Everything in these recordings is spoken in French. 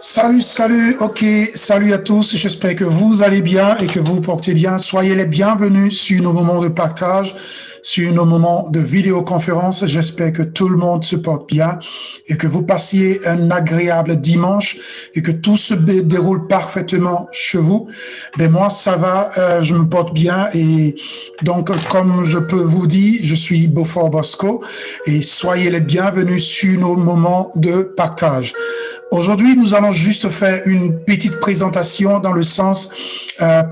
Ok, salut à tous, j'espère que vous allez bien et que vous vous portez bien. Soyez les bienvenus sur nos moments de partage, sur nos moments de vidéoconférence. J'espère que tout le monde se porte bien et que vous passiez un agréable dimanche et que tout se déroule parfaitement chez vous. Ben moi, ça va, je me porte bien et donc, comme je peux vous dire, je suis Beaufort Bosco et soyez les bienvenus sur nos moments de partage. Aujourd'hui, nous allons juste faire une petite présentation dans le sens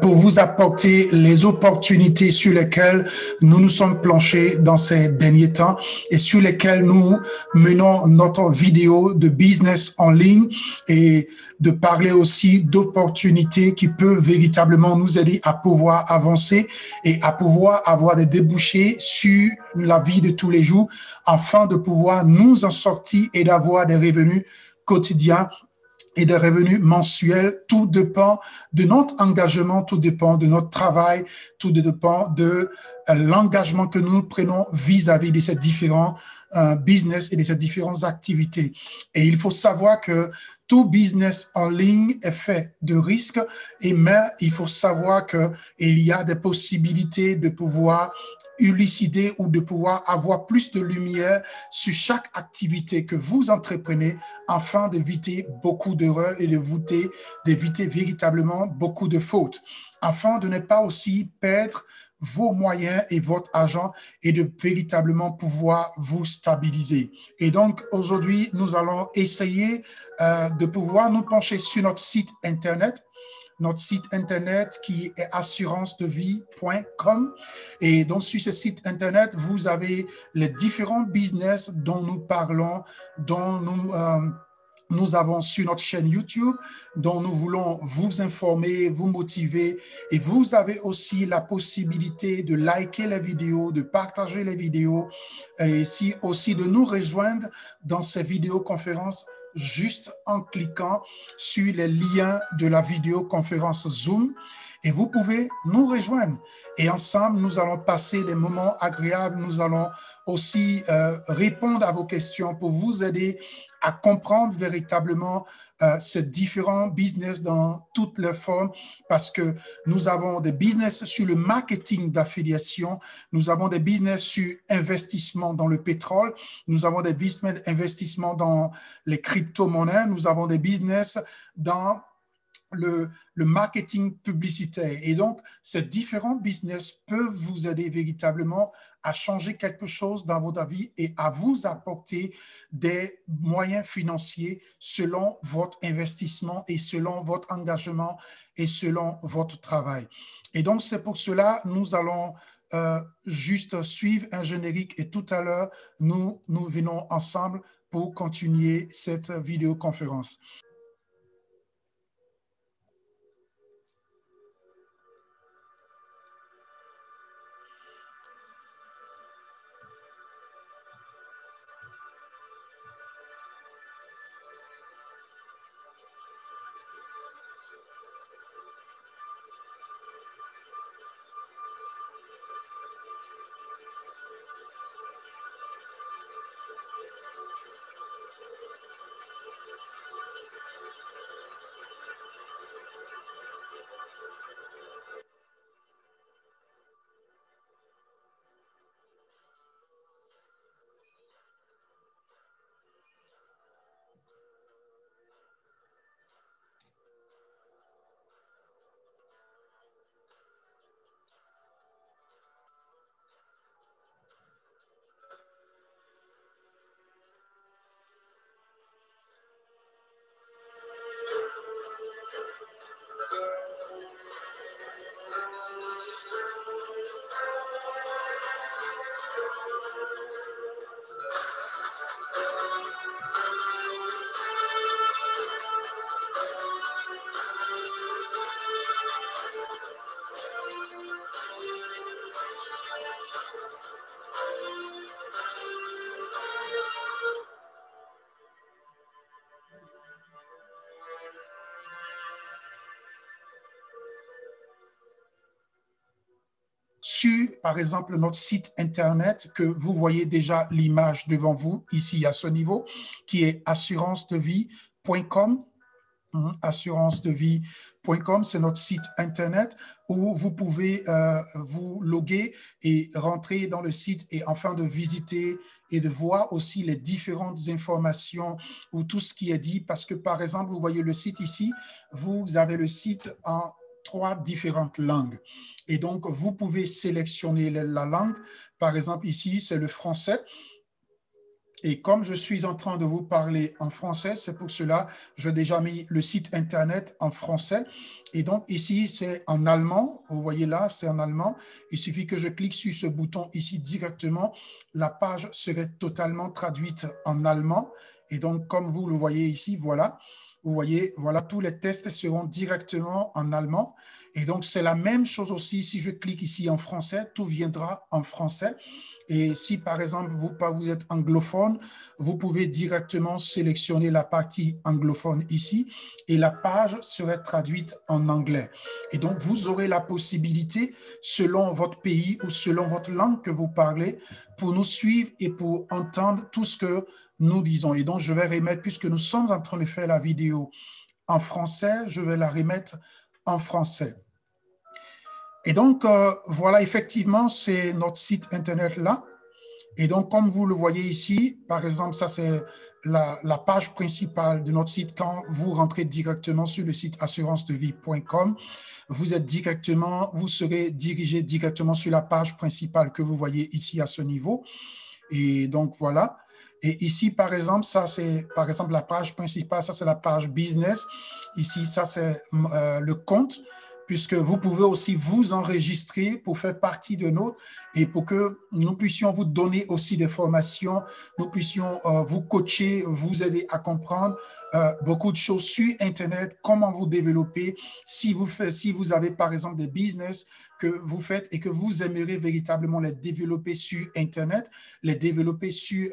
pour vous apporter les opportunités sur lesquelles nous nous sommes planchés dans ces derniers temps et sur lesquelles nous menons notre vidéo de business en ligne et de parler aussi d'opportunités qui peuvent véritablement nous aider à pouvoir avancer et à pouvoir avoir des débouchés sur la vie de tous les jours afin de pouvoir nous en sortir et d'avoir des revenus quotidien et des revenus mensuels. Tout dépend de notre engagement, tout dépend de notre travail, tout dépend de l'engagement que nous prenons vis-à-vis de ces différents business et de ces différentes activités. Et il faut savoir que tout business en ligne est fait de risques, mais il faut savoir qu'il y a des possibilités de pouvoir élucider ou de pouvoir avoir plus de lumière sur chaque activité que vous entreprenez afin d'éviter beaucoup d'erreurs et d'éviter véritablement beaucoup de fautes, afin de ne pas aussi perdre vos moyens et votre argent et de véritablement pouvoir vous stabiliser. Et donc, aujourd'hui, nous allons essayer de pouvoir nous pencher sur notre site Internet qui est assurancedevie.com. Et donc, sur ce site Internet, vous avez les différents business dont nous parlons, dont nous avons sur notre chaîne YouTube, dont nous voulons vous informer, vous motiver. Et vous avez aussi la possibilité de liker les vidéos, de partager les vidéos et aussi de nous rejoindre dans ces vidéoconférences juste en cliquant sur les liens de la vidéoconférence Zoom et vous pouvez nous rejoindre. Et ensemble, nous allons passer des moments agréables. Nous allons aussi répondre à vos questions pour vous aider à comprendre véritablement ces différents business dans toutes leurs formes, parce que nous avons des business sur le marketing d'affiliation, nous avons des business sur investissement dans le pétrole, nous avons des business d'investissement dans les crypto-monnaies, nous avons des business dans le marketing publicitaire. Et donc, ces différents business peuvent vous aider véritablement à changer quelque chose dans votre vie et à vous apporter des moyens financiers selon votre investissement et selon votre engagement et selon votre travail. Et donc, c'est pour cela nous allons juste suivre un générique et tout à l'heure, nous venons ensemble pour continuer cette vidéoconférence. Sur, par exemple, notre site Internet, que vous voyez déjà l'image devant vous, ici à ce niveau, qui est assurancedevie.com. assurancedevie.com, c'est notre site internet où vous pouvez vous loguer et rentrer dans le site et enfin de visiter et de voir aussi les différentes informations ou tout ce qui est dit. Parce que, par exemple, vous voyez le site ici, vous avez le site en 3 différentes langues. Et donc, vous pouvez sélectionner la langue. Par exemple, ici, c'est le français. Et comme je suis en train de vous parler en français, c'est pour cela que j'ai déjà mis le site internet en français. Et donc ici, c'est en allemand. Vous voyez là, c'est en allemand. Il suffit que je clique sur ce bouton ici directement. La page serait totalement traduite en allemand. Et donc, comme vous le voyez ici, voilà. Vous voyez, voilà, tous les tests seront directement en allemand. Et donc, c'est la même chose aussi. Si je clique ici en français, tout viendra en français. Et si, par exemple, vous êtes anglophone, vous pouvez directement sélectionner la partie anglophone ici et la page serait traduite en anglais. Et donc, vous aurez la possibilité, selon votre pays ou selon votre langue que vous parlez, pour nous suivre et pour entendre tout ce que nous disons. Et donc, je vais remettre, puisque nous sommes en train de faire la vidéo en français, je vais la remettre en français. Et donc, voilà, effectivement, c'est notre site Internet là. Et donc, comme vous le voyez ici, par exemple, ça, c'est la page principale de notre site. Quand vous rentrez directement sur le site assurancedevie.com, vous serez dirigé directement sur la page principale que vous voyez ici à ce niveau. Et donc, voilà. Et ici, par exemple, ça, c'est, par exemple, la page principale, ça, c'est la page business. Ici, ça, c'est le compte, puisque vous pouvez aussi vous enregistrer pour faire partie de notre et pour que nous puissions vous donner aussi des formations, nous puissions vous coacher, vous aider à comprendre beaucoup de choses sur Internet, comment vous développer. Si vous avez, par exemple, des business que vous faites et que vous aimeriez véritablement les développer sur Internet, les développer sur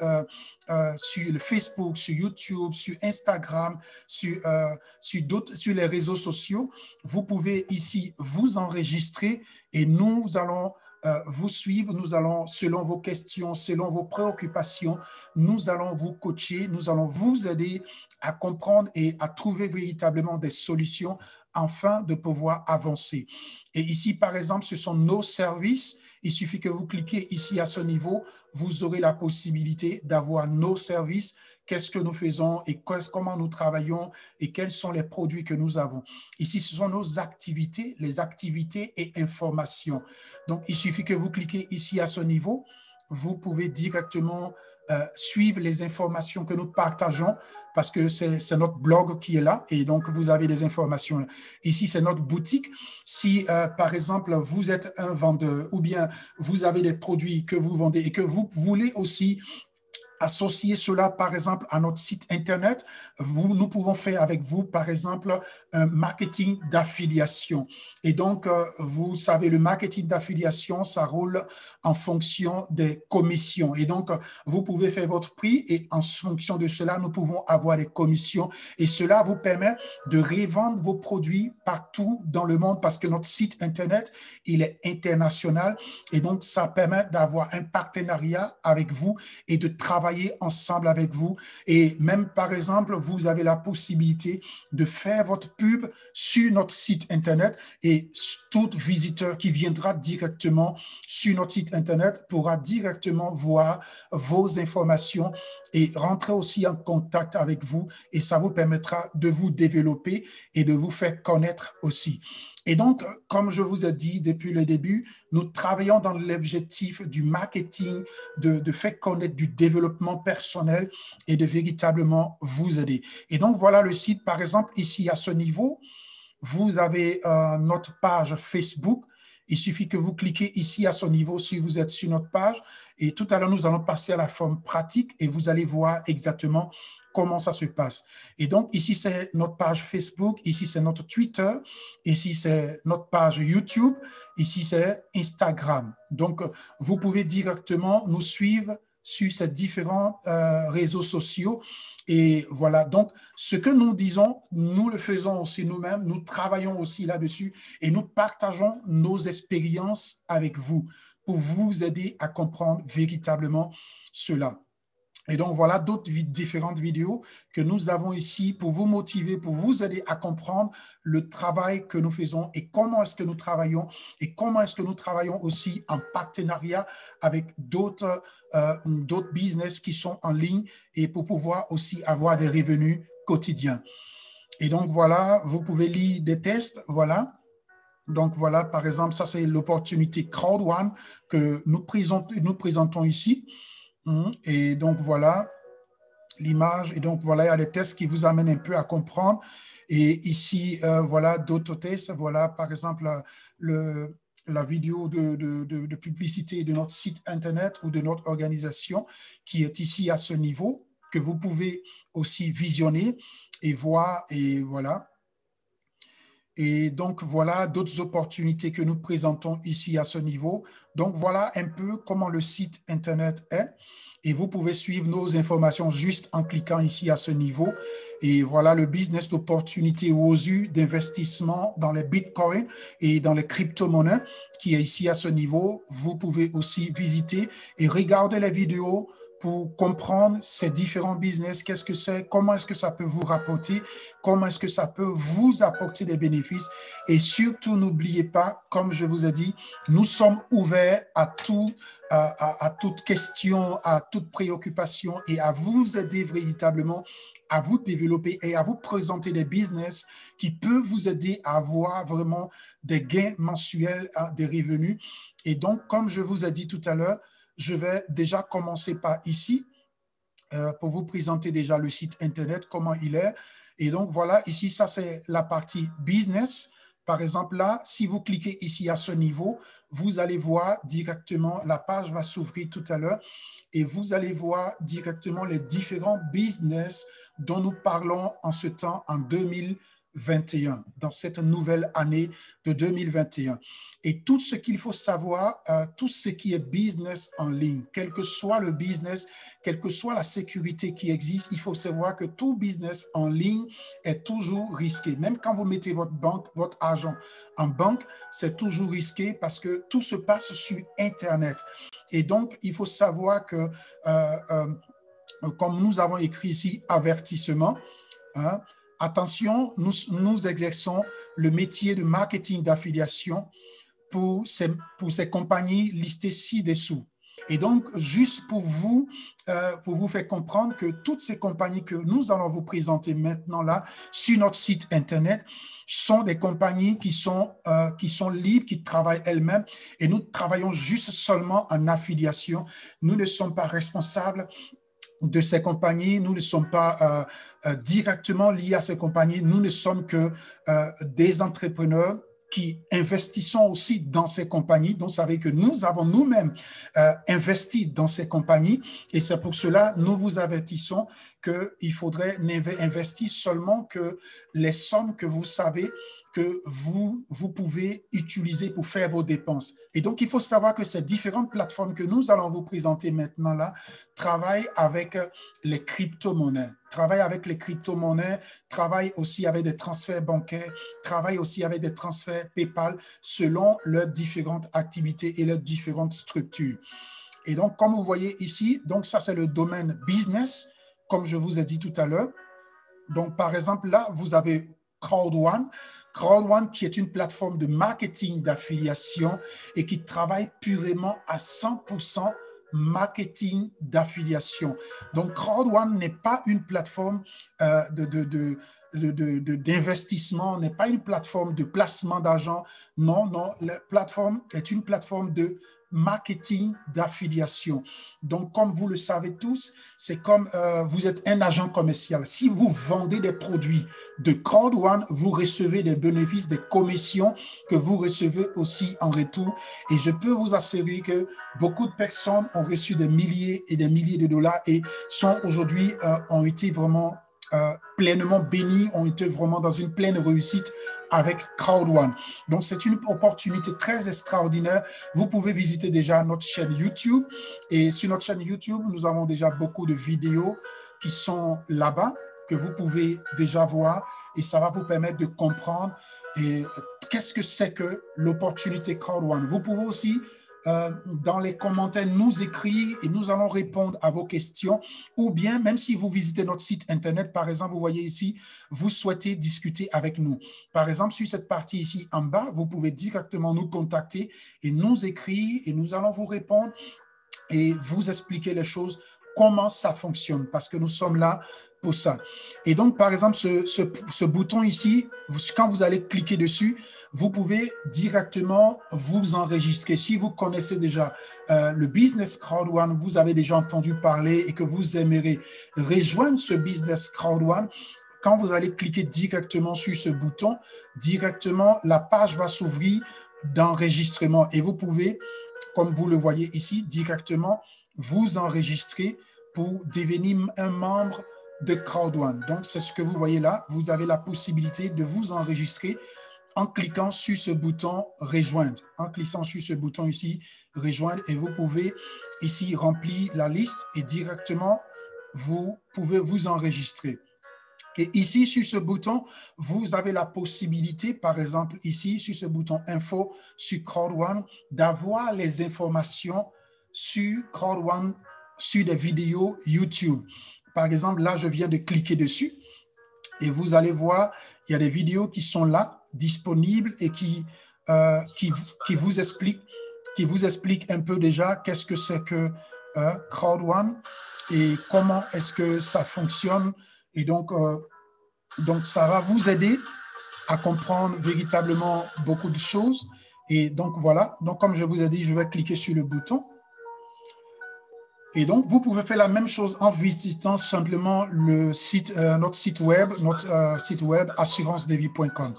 le Facebook, sur YouTube, sur Instagram, sur les réseaux sociaux, vous pouvez ici vous enregistrer et nous allons vous suivre, nous allons, selon vos questions, selon vos préoccupations, nous allons vous coacher, nous allons vous aider à comprendre et à trouver véritablement des solutions afin de pouvoir avancer. Et ici, par exemple, ce sont nos services. Il suffit que vous cliquez ici à ce niveau, vous aurez la possibilité d'avoir nos services, qu'est-ce que nous faisons et comment nous travaillons et quels sont les produits que nous avons. Ici, ce sont nos activités, les activités et informations. Donc, il suffit que vous cliquez ici à ce niveau, vous pouvez directement suivre les informations que nous partageons parce que c'est notre blog qui est là et donc vous avez des informations. Ici, c'est notre boutique. Si, par exemple, vous êtes un vendeur ou bien vous avez des produits que vous vendez et que vous voulez aussi associer cela, par exemple, à notre site Internet, nous pouvons faire avec vous, par exemple, un marketing d'affiliation. Et donc, vous savez, le marketing d'affiliation, ça roule en fonction des commissions. Et donc, vous pouvez faire votre prix et en fonction de cela, nous pouvons avoir des commissions. Et cela vous permet de revendre vos produits partout dans le monde parce que notre site Internet, il est international. Et donc, ça permet d'avoir un partenariat avec vous et de travailler ensemble avec vous. Et même, par exemple, vous avez la possibilité de faire votre pub sur notre site Internet et tout visiteur qui viendra directement sur notre site Internet pourra directement voir vos informations et rentrer aussi en contact avec vous et ça vous permettra de vous développer et de vous faire connaître aussi. Et donc, comme je vous ai dit depuis le début, nous travaillons dans l'objectif du marketing, de faire connaître du développement personnel et de véritablement vous aider. Et donc, voilà le site, par exemple, ici à ce niveau, vous avez notre page Facebook. Il suffit que vous cliquez ici à ce niveau si vous êtes sur notre page. Et tout à l'heure, nous allons passer à la forme pratique et vous allez voir exactement comment ça se passe. Et donc, ici, c'est notre page Facebook. Ici, c'est notre Twitter. Ici, c'est notre page YouTube. Ici, c'est Instagram. Donc, vous pouvez directement nous suivre sur ces différents réseaux sociaux. Et voilà, donc ce que nous disons, nous le faisons aussi nous-mêmes, nous travaillons aussi là-dessus et nous partageons nos expériences avec vous pour vous aider à comprendre véritablement cela. Et donc, voilà d'autres différentes vidéos que nous avons ici pour vous motiver, pour vous aider à comprendre le travail que nous faisons et comment est-ce que nous travaillons et comment est-ce que nous travaillons aussi en partenariat avec d'autres business qui sont en ligne et pour pouvoir aussi avoir des revenus quotidiens. Et donc, voilà, vous pouvez lire des tests, voilà. Donc, voilà, par exemple, ça, c'est l'opportunité Crowd One que nous présentons ici. Et donc, voilà l'image. Et donc, voilà, il y a des tests qui vous amènent un peu à comprendre. Et ici, voilà d'autres tests. Voilà, par exemple, la vidéo de publicité de notre site Internet ou de notre organisation qui est ici à ce niveau, que vous pouvez aussi visionner et voir. Et voilà. Et donc, voilà d'autres opportunités que nous présentons ici à ce niveau. Donc, voilà un peu comment le site Internet est. Et vous pouvez suivre nos informations juste en cliquant ici à ce niveau. Et voilà le business d'opportunité aux yeux d'investissement dans les bitcoins et dans les crypto-monnaies qui est ici à ce niveau. Vous pouvez aussi visiter et regarder les vidéos pour comprendre ces différents business, qu'est-ce que c'est, comment est-ce que ça peut vous rapporter, comment est-ce que ça peut vous apporter des bénéfices. Et surtout, n'oubliez pas, comme je vous ai dit, nous sommes ouverts à tout, à toute question, à toute préoccupation et à vous aider véritablement à vous développer et à vous présenter des business qui peuvent vous aider à avoir vraiment des gains mensuels, des revenus. Et donc, comme je vous ai dit tout à l'heure, je vais déjà commencer par ici pour vous présenter déjà le site Internet, comment il est. Et donc, voilà, ici, ça, c'est la partie business. Par exemple, là, si vous cliquez ici à ce niveau, vous allez voir directement, la page va s'ouvrir tout à l'heure et vous allez voir directement les différents business dont nous parlons en ce temps, en 2021, dans cette nouvelle année de 2021. Et tout ce qu'il faut savoir, tout ce qui est business en ligne, quel que soit le business, quelle que soit la sécurité qui existe, il faut savoir que tout business en ligne est toujours risqué. Même quand vous mettez votre argent en banque, c'est toujours risqué parce que tout se passe sur Internet. Et donc, il faut savoir que, comme nous avons écrit ici, avertissement, hein, attention, nous exerçons le métier de marketing d'affiliation pour ces compagnies listées ci-dessous. Et donc, juste pour vous faire comprendre que toutes ces compagnies que nous allons vous présenter maintenant là sur notre site Internet sont des compagnies qui sont libres, qui travaillent elles-mêmes et nous travaillons juste seulement en affiliation. Nous ne sommes pas responsables de ces compagnies, nous ne sommes pas directement liés à ces compagnies, nous ne sommes que des entrepreneurs qui investissons aussi dans ces compagnies. Donc, vous savez que nous avons nous-mêmes investi dans ces compagnies et c'est pour cela nous vous avertissons qu'il faudrait investir seulement que les sommes que vous savez que vous pouvez utiliser pour faire vos dépenses. Et donc, il faut savoir que ces différentes plateformes que nous allons vous présenter maintenant là travaillent avec les crypto-monnaies, travaillent aussi avec des transferts bancaires, travaillent aussi avec des transferts PayPal selon leurs différentes activités et leurs différentes structures. Et donc, comme vous voyez ici, donc ça, c'est le domaine business, comme je vous ai dit tout à l'heure. Donc, par exemple, là, vous avez CrowdOne. CrowdOne, qui est une plateforme de marketing d'affiliation et qui travaille purement à 100% marketing d'affiliation. Donc, CrowdOne n'est pas une plateforme d'investissement, n'est pas une plateforme de placement d'argent. Non, non, la plateforme est une plateforme de marketing d'affiliation. Donc, comme vous le savez tous, c'est comme vous êtes un agent commercial. Si vous vendez des produits de CrowdOne, vous recevez des bénéfices, des commissions que vous recevez aussi en retour. Et je peux vous assurer que beaucoup de personnes ont reçu des milliers et des milliers de dollars et sont aujourd'hui, ont été vraiment pleinement bénis, ont été vraiment dans une pleine réussite avec CrowdOne. Donc, c'est une opportunité très extraordinaire. Vous pouvez visiter déjà notre chaîne YouTube. Et sur notre chaîne YouTube, nous avons déjà beaucoup de vidéos qui sont là-bas, que vous pouvez déjà voir. Et ça va vous permettre de comprendre qu'est-ce que c'est que l'opportunité CrowdOne. Vous pouvez aussi dans les commentaires nous écrire et nous allons répondre à vos questions. Ou bien, même si vous visitez notre site Internet, par exemple, vous voyez ici, vous souhaitez discuter avec nous. Par exemple, sur cette partie ici en bas, vous pouvez directement nous contacter et nous écrire et nous allons vous répondre et vous expliquer les choses, comment ça fonctionne, parce que nous sommes là pour ça. Et donc, par exemple, ce bouton ici, quand vous allez cliquer dessus, vous pouvez directement vous enregistrer. Si vous connaissez déjà le Business Crowd One, vous avez déjà entendu parler et que vous aimeriez rejoindre ce Business Crowd One, quand vous allez cliquer directement sur ce bouton, directement, la page va s'ouvrir d'enregistrement et vous pouvez, comme vous le voyez ici, directement vous enregistrer pour devenir un membre de Crowd One. Donc, c'est ce que vous voyez là. Vous avez la possibilité de vous enregistrer en cliquant sur ce bouton « Rejoindre ». En cliquant sur ce bouton ici « Rejoindre » et vous pouvez ici remplir la liste et directement, vous pouvez vous enregistrer. Et ici, sur ce bouton, vous avez la possibilité, par exemple, ici, sur ce bouton « Info » sur Crowd One, d'avoir les informations sur Crowd One, sur des vidéos YouTube. Par exemple, là, je viens de cliquer dessus et vous allez voir, il y a des vidéos qui sont là, disponibles et qui vous expliquent un peu déjà qu'est-ce que c'est que Crowd One et comment est-ce que ça fonctionne. Et donc, ça va vous aider à comprendre véritablement beaucoup de choses. Et donc, voilà. Donc, comme je vous ai dit, je vais cliquer sur le bouton. Et donc, vous pouvez faire la même chose en visitant simplement le site, notre site web assurancedevis.com.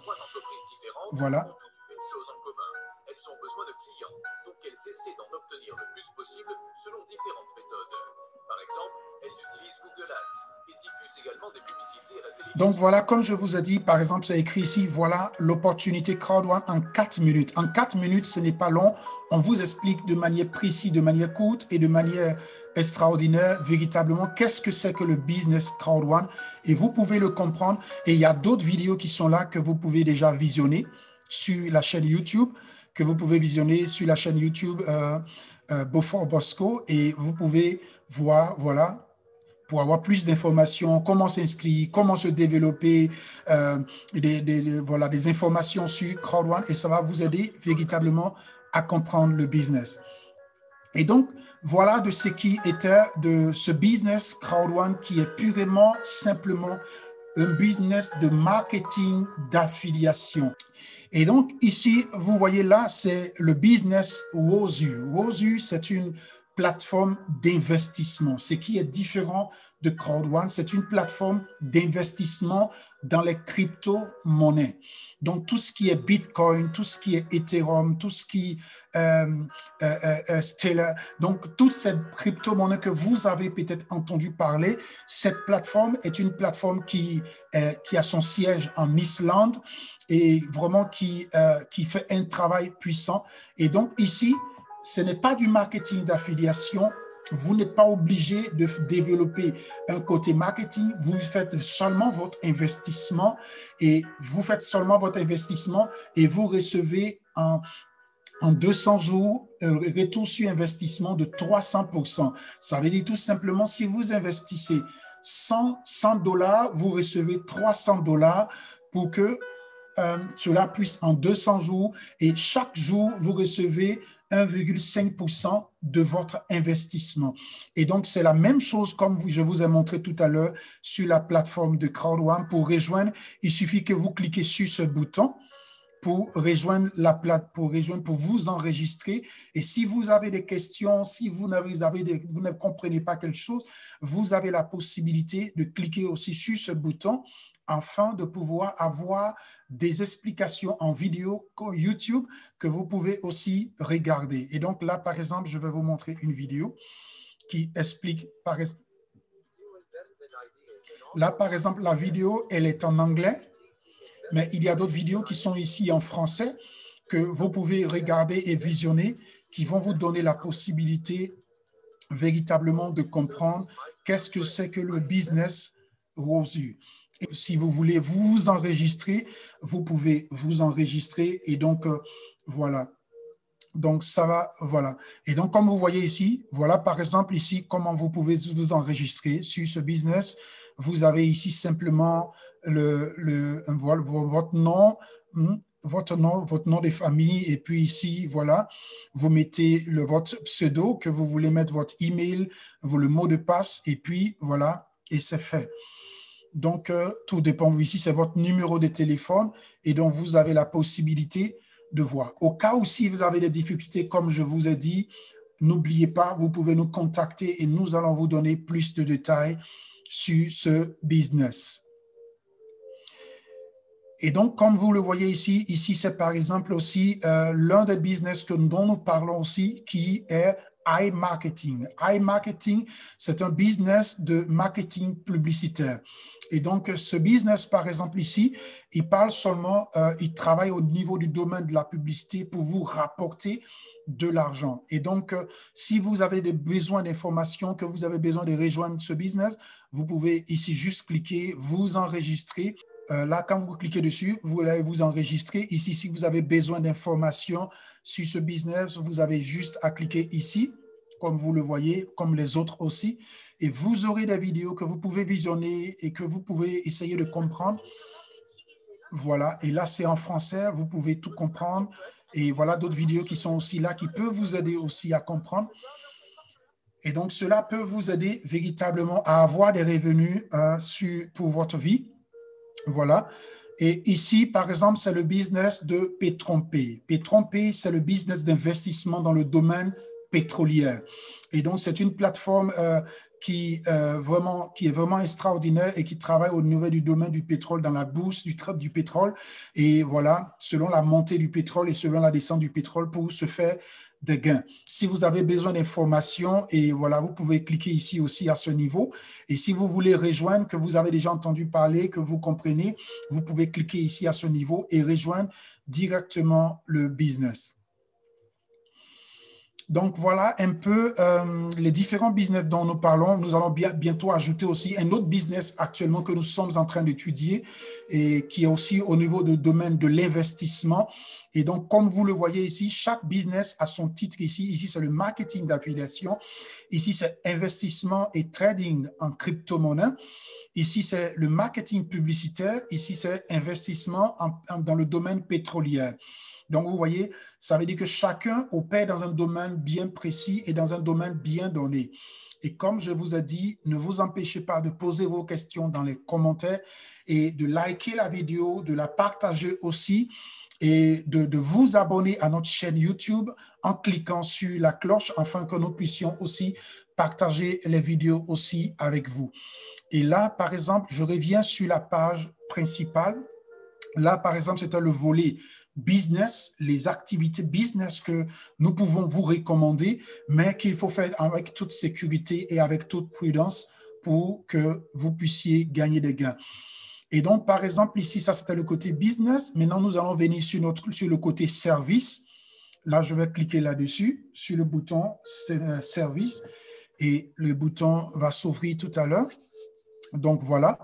Voilà. Une chose en commun, elles ont besoin de clients, donc elles essaient d'en obtenir le plus possible selon différentes méthodes. Par exemple, elles utilisent Google Ads et diffusent également des publicités à la télévision. Donc voilà, comme je vous ai dit, par exemple, c'est écrit ici, voilà l'opportunité Crowd One en 4 minutes. En 4 minutes, ce n'est pas long. On vous explique de manière précise, de manière courte et de manière extraordinaire, véritablement, qu'est-ce que c'est que le business Crowd One. Et vous pouvez le comprendre. Et il y a d'autres vidéos qui sont là que vous pouvez déjà visionner sur la chaîne YouTube, que vous pouvez visionner sur la chaîne YouTube Beaufort Bosco. Et vous pouvez voir, voilà, pour avoir plus d'informations, comment s'inscrire, comment se développer, des informations sur Crowd One et ça va vous aider véritablement à comprendre le business. Et donc, voilà de ce qui était de ce business Crowd One qui est purement, simplement un business de marketing d'affiliation. Et donc, ici, vous voyez là, c'est le business Wozu. Wozu, c'est une plateforme d'investissement. Ce qui est différent de Crowd One, c'est une plateforme d'investissement dans les crypto-monnaies. Donc, tout ce qui est Bitcoin, tout ce qui est Ethereum, tout ce qui est Stellar, donc toutes ces crypto-monnaies que vous avez peut-être entendu parler, cette plateforme est une plateforme qui a son siège en Islande et vraiment qui fait un travail puissant. Et donc, ici, ce n'est pas du marketing d'affiliation. Vous n'êtes pas obligé de développer un côté marketing. Vous faites seulement votre investissement et vous recevez en 200 jours un retour sur investissement de 300%. Ça veut dire tout simplement, si vous investissez $100, vous recevez $300 pour que cela puisse en 200 jours et chaque jour, vous recevez 1,5% de votre investissement. Et donc, c'est la même chose comme je vous ai montré tout à l'heure sur la plateforme de Crowd One. Pour rejoindre, il suffit que vous cliquez sur ce bouton pour rejoindre pour vous enregistrer. Et si vous avez des questions, si vous ne comprenez pas quelque chose, vous avez la possibilité de cliquer aussi sur ce bouton afin de pouvoir avoir des explications en vidéo YouTube que vous pouvez aussi regarder. Et donc là, par exemple, je vais vous montrer une vidéo qui explique, là, par exemple, la vidéo, elle est en anglais, mais il y a d'autres vidéos qui sont ici en français que vous pouvez regarder et visionner qui vont vous donner la possibilité véritablement de comprendre qu'est-ce que c'est que le business Wozu. Et si vous voulez vous enregistrer, vous pouvez vous enregistrer. Et donc, voilà. Donc, ça va, voilà. Et donc, comme vous voyez ici, voilà, par exemple, ici, comment vous pouvez vous enregistrer sur ce business. Vous avez ici simplement voilà, votre nom de famille. Et puis ici, voilà, vous mettez votre pseudo que vous voulez mettre, votre email, le mot de passe. Et puis, voilà, et c'est fait. Donc, tout dépend. Ici, c'est votre numéro de téléphone. Et donc, vous avez la possibilité de voir. Au cas où si vous avez des difficultés, comme je vous ai dit, n'oubliez pas, vous pouvez nous contacter et nous allons vous donner plus de détails sur ce business. Et donc, comme vous le voyez ici c'est par exemple aussi l'un des business dont nous parlons aussi qui est iMarketing. iMarketing, c'est un business de marketing publicitaire. Et donc, ce business, par exemple, ici, il parle seulement, il travaille au niveau du domaine de la publicité pour vous rapporter de l'argent. Et donc, si vous avez des besoins d'informations, que vous avez besoin de rejoindre ce business, vous pouvez ici juste cliquer, vous enregistrer. Là, quand vous cliquez dessus, vous allez vous enregistrer. Ici, si vous avez besoin d'informations sur ce business, vous avez juste à cliquer ici, comme vous le voyez, comme les autres aussi. Et vous aurez des vidéos que vous pouvez visionner et que vous pouvez essayer de comprendre. Voilà, et là, c'est en français, vous pouvez tout comprendre. Et voilà d'autres vidéos qui sont aussi là, qui peuvent vous aider aussi à comprendre. Et donc, cela peut vous aider véritablement à avoir des revenus pour votre vie. Voilà. Et ici, par exemple, c'est le business de Petron-Pay. Petron-Pay, c'est le business d'investissement dans le domaine pétrolier. Et donc, c'est une plateforme qui est vraiment extraordinaire et qui travaille au niveau du domaine du pétrole, dans la bourse du pétrole. Et voilà, selon la montée du pétrole et selon la descente du pétrole pour se faire des gains. Si vous avez besoin d'informations, et voilà, vous pouvez cliquer ici aussi à ce niveau. Et si vous voulez rejoindre, que vous avez déjà entendu parler, que vous comprenez, vous pouvez cliquer ici à ce niveau et rejoindre directement le business. Donc, voilà un peu les différents business dont nous parlons. Nous allons bientôt ajouter aussi un autre business actuellement que nous sommes en train d'étudier et qui est aussi au niveau du domaine de l'investissement. Et donc, comme vous le voyez ici, chaque business a son titre ici. Ici, c'est le marketing d'affiliation. Ici, c'est investissement et trading en crypto-monnaie. Ici, c'est le marketing publicitaire. Ici, c'est investissement dans le domaine pétrolier. Donc, vous voyez, ça veut dire que chacun opère dans un domaine bien précis et dans un domaine bien donné. Et comme je vous ai dit, ne vous empêchez pas de poser vos questions dans les commentaires et de liker la vidéo, de la partager aussi et de vous abonner à notre chaîne YouTube en cliquant sur la cloche afin que nous puissions aussi partager les vidéos aussi avec vous. Et là, par exemple, je reviens sur la page principale. Là, par exemple, c'était le volet business, les activités business que nous pouvons vous recommander, mais qu'il faut faire avec toute sécurité et avec toute prudence pour que vous puissiez gagner des gains. Et donc, par exemple, ici, ça, c'était le côté business. Maintenant, nous allons venir sur le côté service. Là, je vais cliquer là-dessus, sur le bouton service, et le bouton va s'ouvrir tout à l'heure. Donc, voilà.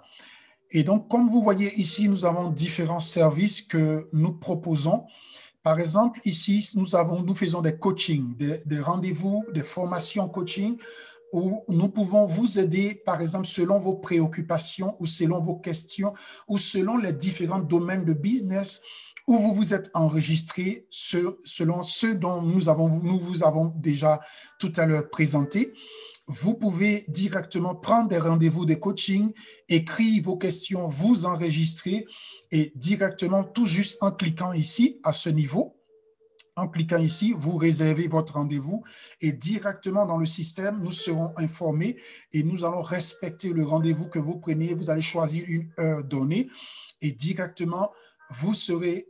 Et donc, comme vous voyez ici, nous avons différents services que nous proposons. Par exemple, ici, nous faisons des coachings, des rendez-vous, des formations coaching où nous pouvons vous aider, par exemple, selon vos préoccupations ou selon vos questions ou selon les différents domaines de business où vous vous êtes enregistré selon ceux dont nous vous avons déjà tout à l'heure présenté. Vous pouvez directement prendre des rendez-vous de coaching, écrire vos questions, vous enregistrer et directement, tout juste en cliquant ici, à ce niveau, en cliquant ici, vous réservez votre rendez-vous et directement dans le système, nous serons informés et nous allons respecter le rendez-vous que vous prenez. Vous allez choisir une heure donnée et directement, vous serez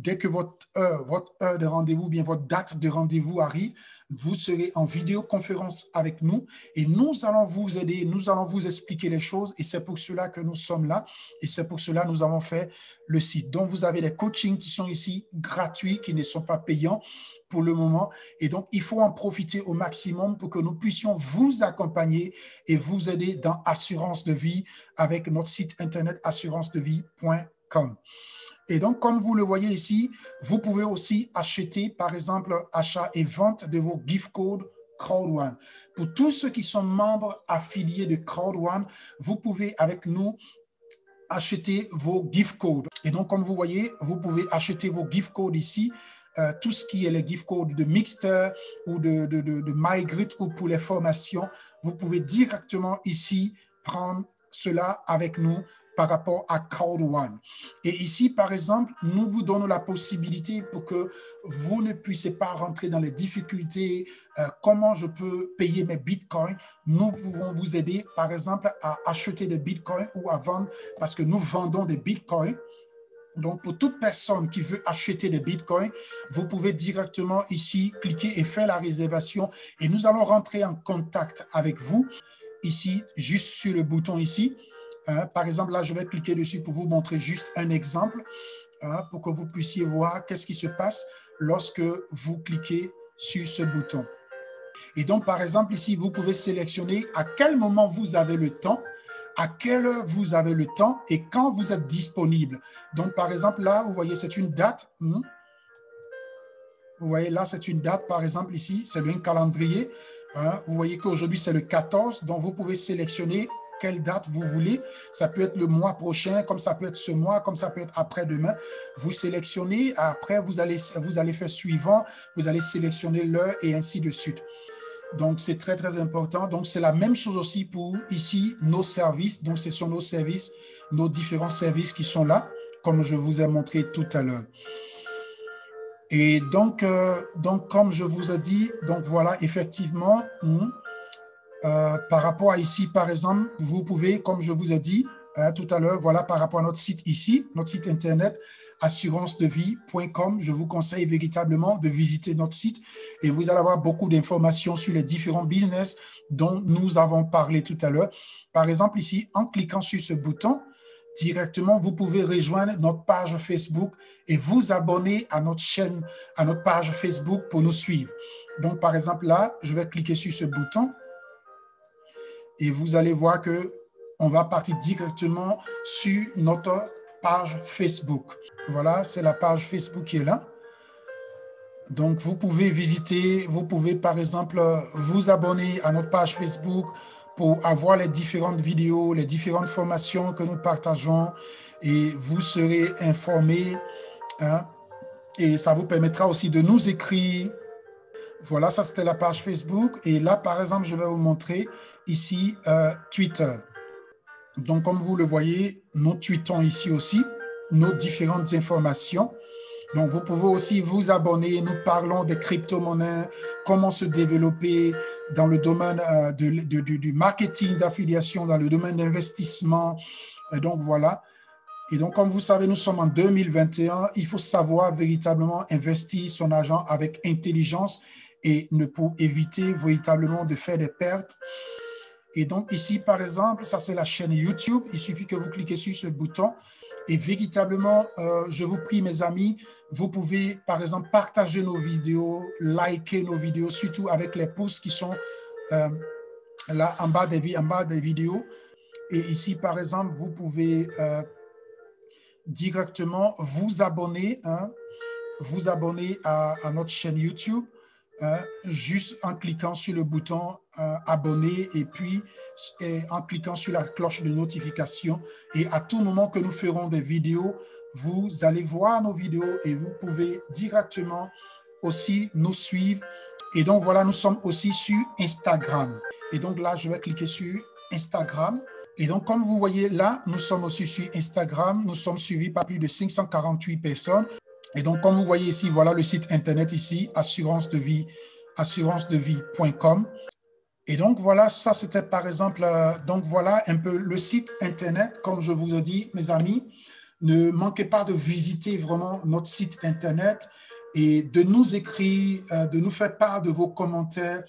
dès que votre heure de rendez-vous, bien votre date de rendez-vous arrive, vous serez en vidéoconférence avec nous et nous allons vous aider, nous allons vous expliquer les choses et c'est pour cela que nous sommes là et c'est pour cela que nous avons fait le site. Donc, vous avez des coachings qui sont ici gratuits, qui ne sont pas payants pour le moment et donc, il faut en profiter au maximum pour que nous puissions vous accompagner et vous aider dans Assurance de vie avec notre site internet assurancedeVie.com. com. Et donc, comme vous le voyez ici, vous pouvez aussi acheter, par exemple, achat et vente de vos gift codes Crowd1. Pour tous ceux qui sont membres affiliés de Crowd1, vous pouvez avec nous acheter vos gift codes. Et donc, comme vous voyez, vous pouvez acheter vos gift codes ici. Tout ce qui est les gift codes de Mixter ou de MyGrid ou pour les formations, vous pouvez directement ici prendre cela avec nous par rapport à Crowd1. Et ici, par exemple, nous vous donnons la possibilité pour que vous ne puissiez pas rentrer dans les difficultés, comment je peux payer mes bitcoins. Nous pouvons vous aider, par exemple, à acheter des bitcoins ou à vendre, parce que nous vendons des bitcoins. Donc, pour toute personne qui veut acheter des bitcoins, vous pouvez directement ici cliquer et faire la réservation et nous allons rentrer en contact avec vous ici, juste sur le bouton ici. Par exemple, là, je vais cliquer dessus pour vous montrer juste un exemple pour que vous puissiez voir qu'est-ce qui se passe lorsque vous cliquez sur ce bouton. Et donc, par exemple, ici, vous pouvez sélectionner à quel moment vous avez le temps, à quelle heure vous avez le temps et quand vous êtes disponible. Donc, par exemple, là, vous voyez, c'est une date. Vous voyez, là, c'est une date, par exemple, ici, c'est un calendrier. Vous voyez qu'aujourd'hui, c'est le 14, donc vous pouvez sélectionner quelle date vous voulez. Ça peut être le mois prochain, comme ça peut être ce mois, comme ça peut être après-demain. Vous sélectionnez, après, vous allez faire suivant, vous allez sélectionner l'heure et ainsi de suite. Donc, c'est très, très important. Donc, c'est la même chose aussi pour ici, nos services. Donc, ce sont nos services, nos différents services qui sont là, comme je vous ai montré tout à l'heure. Et donc, comme je vous ai dit, donc voilà, effectivement, par rapport à ici, par exemple, vous pouvez, comme je vous ai dit tout à l'heure, voilà, par rapport à notre site ici, notre site internet, assurancedevis.com, je vous conseille véritablement de visiter notre site et vous allez avoir beaucoup d'informations sur les différents business dont nous avons parlé tout à l'heure. Par exemple, ici, en cliquant sur ce bouton, directement, vous pouvez rejoindre notre page Facebook et vous abonner à notre chaîne, à notre page Facebook pour nous suivre. Donc, par exemple, là, je vais cliquer sur ce bouton et vous allez voir qu'on va partir directement sur notre page Facebook. Voilà, c'est la page Facebook qui est là. Donc, vous pouvez visiter, vous pouvez par exemple vous abonner à notre page Facebook pour avoir les différentes vidéos, les différentes formations que nous partageons et vous serez informés. Et ça vous permettra aussi de nous écrire. Voilà, ça c'était la page Facebook. Et là, par exemple, je vais vous montrer ici Twitter. Donc, comme vous le voyez, nous tweetons ici aussi nos différentes informations. Donc, vous pouvez aussi vous abonner. Nous parlons des crypto-monnaies, comment se développer dans le domaine du marketing d'affiliation, dans le domaine d'investissement. Et donc, voilà. Et donc, comme vous savez, nous sommes en 2021. Il faut savoir véritablement investir son argent avec intelligence et pour éviter véritablement de faire des pertes. Et donc, ici, par exemple, ça, c'est la chaîne YouTube. Il suffit que vous cliquez sur ce bouton. Et véritablement, je vous prie, mes amis, vous pouvez, par exemple, partager nos vidéos, liker nos vidéos, surtout avec les pouces qui sont là en bas des vidéos. Et ici, par exemple, vous pouvez directement vous abonner à notre chaîne YouTube. Juste en cliquant sur le bouton abonner et puis en cliquant sur la cloche de notification. Et à tout moment que nous ferons des vidéos, vous allez voir nos vidéos et vous pouvez directement aussi nous suivre. Et donc, voilà, nous sommes aussi sur Instagram. Et donc là, je vais cliquer sur Instagram. Et donc, comme vous voyez là, nous sommes aussi sur Instagram. Nous sommes suivis par plus de 548 personnes. Et donc, comme vous voyez ici, voilà le site internet ici, assurancedevis.com. Et donc, voilà, ça c'était par exemple, donc voilà un peu le site internet. Comme je vous ai dit, mes amis, ne manquez pas de visiter vraiment notre site internet et de nous écrire, de nous faire part de vos commentaires.